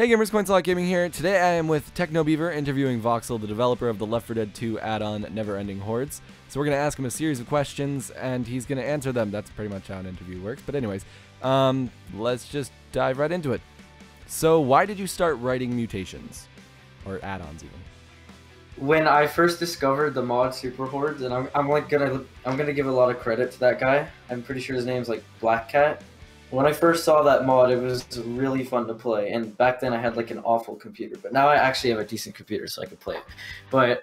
Hey gamers, Coinslot Gaming here. Today I am with TechnoBeaver interviewing VOKZEL, the developer of the Left 4 Dead 2 add-on Never Ending Hordes. So we're going to ask him a series of questions and he's going to answer them. That's pretty much how an interview works. But anyways, let's just dive right into it. So why did you start writing mutations? Or add-ons even? When I first discovered the mod Super Hordes, and I'm gonna give a lot of credit to that guy. I'm pretty sure his name's like Black Cat. When I first saw that mod, it was really fun to play, and back then I had like an awful computer, but now I actually have a decent computer so I can play it. But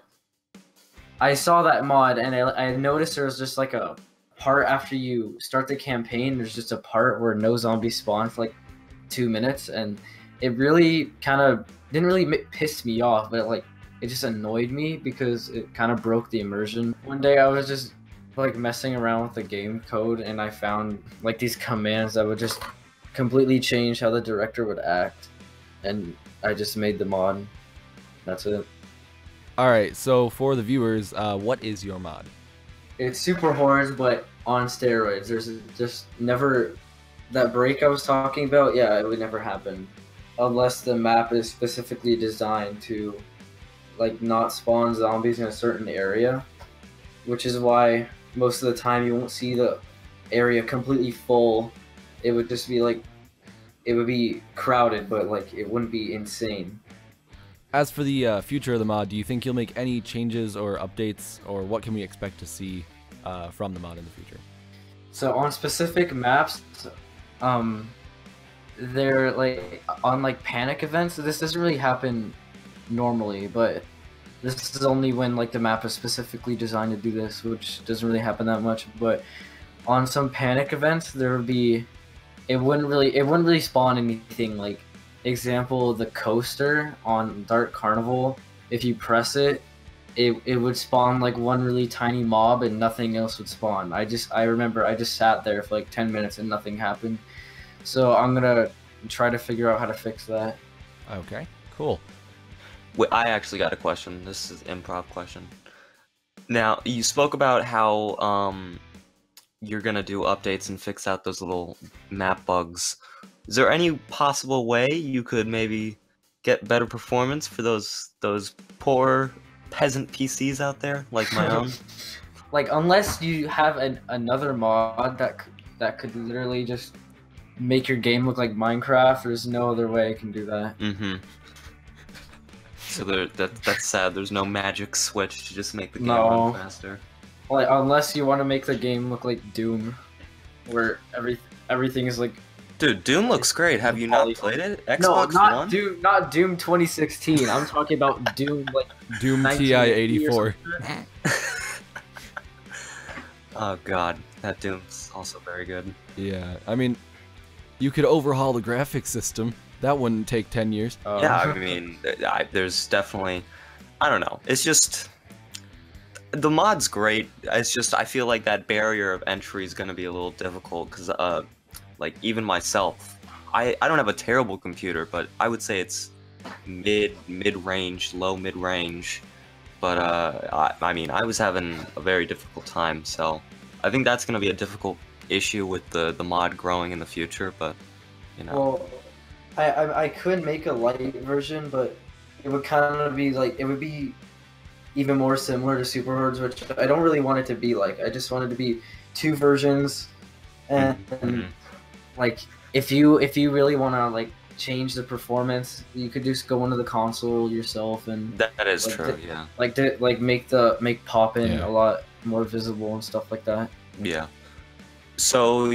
I saw that mod, and I noticed there was just like a part after you start the campaign, there's just a part where no zombies spawn for like 2 minutes, and it really kind of didn't really piss me off, but it just annoyed me because it kind of broke the immersion. One day I was just like messing around with the game code and I found like these commands that would just completely change how the director would act, and I just made the mod. That's it. Alright, so for the viewers, what is your mod? It's Super Hordes, but on steroids. There's just never that break I was talking about. Yeah, it would never happen unless the map is specifically designed to like not spawn zombies in a certain area, which is why most of the time you won't see the area completely full. It would just be like, it would be crowded, but like it wouldn't be insane. As for the future of the mod, do you think you'll make any changes or updates, or what can we expect to see from the mod in the future? So on specific maps, they're like on like panic events. This doesn't really happen normally, but this is only when like the map is specifically designed to do this, which doesn't really happen that much. But on some panic events, there would be, it wouldn't really spawn anything. Like example, the coaster on Dark Carnival, if you press it, it would spawn like one really tiny mob and nothing else would spawn. I remember I just sat there for like 10 minutes and nothing happened. So I'm gonna try to figure out how to fix that. Okay, cool. Wait, I actually got a question. This is an improv question. Now, you spoke about how you're gonna do updates and fix out those little map bugs. Is there any possible way you could maybe get better performance for those poor peasant PCs out there, like my own? Like, unless you have another mod that could literally just make your game look like Minecraft, there's no other way it can do that. Mm-hmm. So that's sad. There's no magic switch to just make the game run faster. Like, unless you want to make the game look like Doom, where everything is like. Dude, Doom looks great. Have you not played it? Xbox No, not One? Doom. Not Doom 2016. I'm talking about Doom like Doom TI-84. Oh god, that Doom's also very good. Yeah, I mean, you could overhaul the graphics system. That wouldn't take 10 years. Yeah, I mean, there's definitely, I don't know. It's just, the mod's great. It's just, I feel like that barrier of entry is going to be a little difficult because, like, even myself, I don't have a terrible computer, but I would say it's mid-range, low mid-range. But, I mean, I was having a very difficult time, so I think that's going to be a difficult issue with the mod growing in the future, but, you know. Well, I could make a Lite version, but it would kind of be like, it would be even more similar to Super Hordes, which I don't really want it to be like. I just want it to be 2 versions, and like if you really want to like change the performance, you could just go into the console yourself and that is like, true, yeah. Like make pop-in a lot more visible and stuff like that. Yeah. So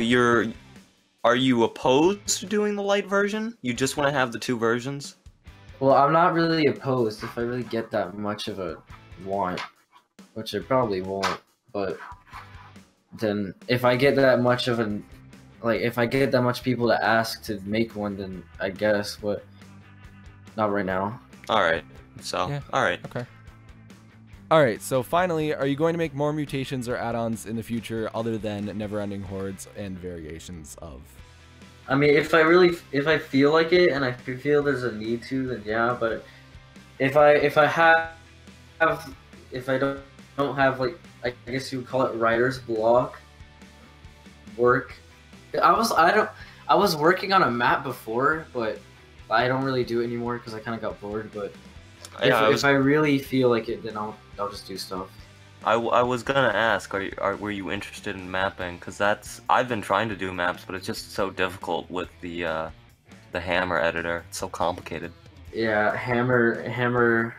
are you opposed to doing the Lite version? You just want to have the 2 versions? Well, I'm not really opposed if I really get that much of a want, which I probably won't, but then if I get that much of an, like, if I get that much people to ask to make one, then I guess, but not right now. Alright, so, yeah. Alright. Okay. Alright, so finally, are you going to make more mutations or add-ons in the future other than Never Ending Hordes and variations of? I mean, if I feel like it and I feel there's a need to, then yeah, but if I don't have, like, I guess you would call it writer's block work. I was working on a map before, but I don't really do it anymore because I kind of got bored. But Yeah, if I really feel like it, then I'll just do stuff. I was gonna ask, were you interested in mapping? Because I've been trying to do maps, but it's just so difficult with the Hammer editor. It's so complicated. Yeah, Hammer,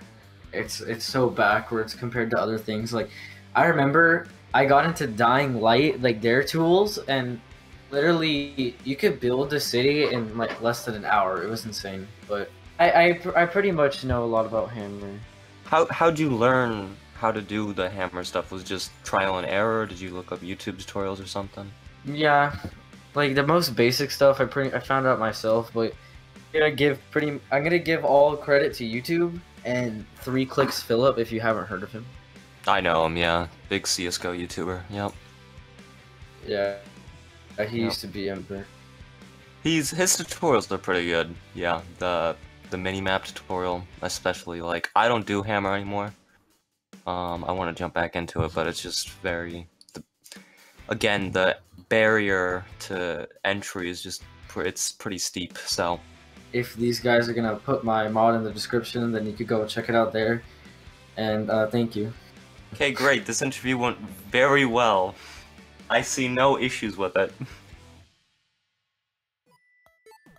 it's so backwards compared to other things. Like, I remember I got into Dying Light, like their tools, and literally you could build a city in like less than an hour. It was insane. But I pretty much know a lot about Hammer. How'd you learn how to do the Hammer stuff? Was it just trial and error? Did you look up YouTube tutorials or something? Yeah, like the most basic stuff I found out myself, but I'm gonna give all credit to YouTube and 3 Clicks Philip if you haven't heard of him. I know him, yeah. Big CSGO YouTuber, yep. Yeah, he used to be in there. His tutorials are pretty good, yeah. The mini-map tutorial, especially, like, I don't do Hammer anymore. I want to jump back into it, but it's just very... Again, the barrier to entry is just... It's pretty steep, so... If these guys are gonna put my mod in the description, then you could go check it out there. And thank you. Okay, great. This interview went very well. I see no issues with it.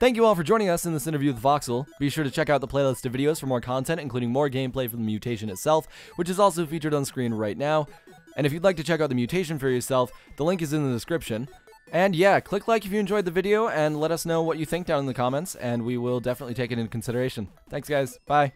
Thank you all for joining us in this interview with VOKZEL. Be sure to check out the playlist of videos for more content, including more gameplay from the mutation itself, which is also featured on screen right now. And if you'd like to check out the mutation for yourself, the link is in the description. And yeah, click like if you enjoyed the video, and let us know what you think down in the comments, and we will definitely take it into consideration. Thanks guys, bye!